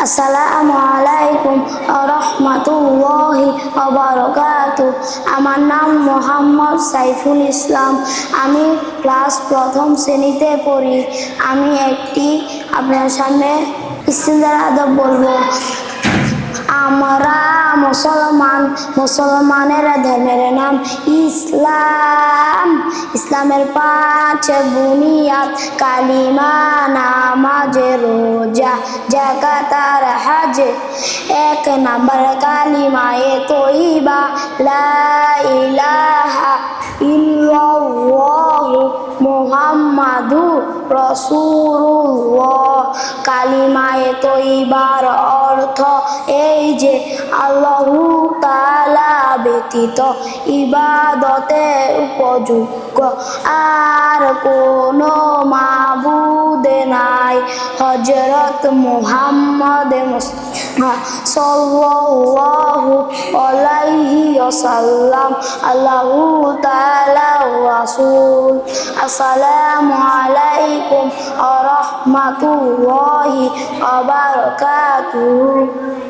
আসসালামু আলাইকুম ওয়া রাহমাতুল্লাহি ওয়া বারাকাতুহু। আমার নাম মোহাম্মদ সাইফুল ইসলাম। আমি ক্লাস প্রথম শ্রেণীতে পড়ি। আমি আপনার সামনে ইস্তেঞ্জার আদব বলবো। আমরা মুসলমানের ধর্মের নাম ইসলাম। ইসলামের 5 বুনিয়াদ কালিমা, নামাজ, রোজা, যাকাত আর হজ। 1 নাম্বার কালিমায়ে তয়্যিবা লা ইলাহা ইল্লাল্লাহু মুহাম্মাদুর রাসূলুল্লাহ। কালিমায়ে তয়্যিবার অর্থ এই যে আল্লাহু তাআলা ব্যতীত ইবাদতের উপযোগ্য আর কোনো মাবুদ নাই। হযরত মুহাম্মদ মুস্তাফা সাল্লাল্লাহু আলাইহি ওয়াসাল্লাম আল্লাহু তাআলার রাসূল। আসসালামু আলাইকুম ওয়া রাহমাতুল্লাহি ওয়া বারাকাতুহু।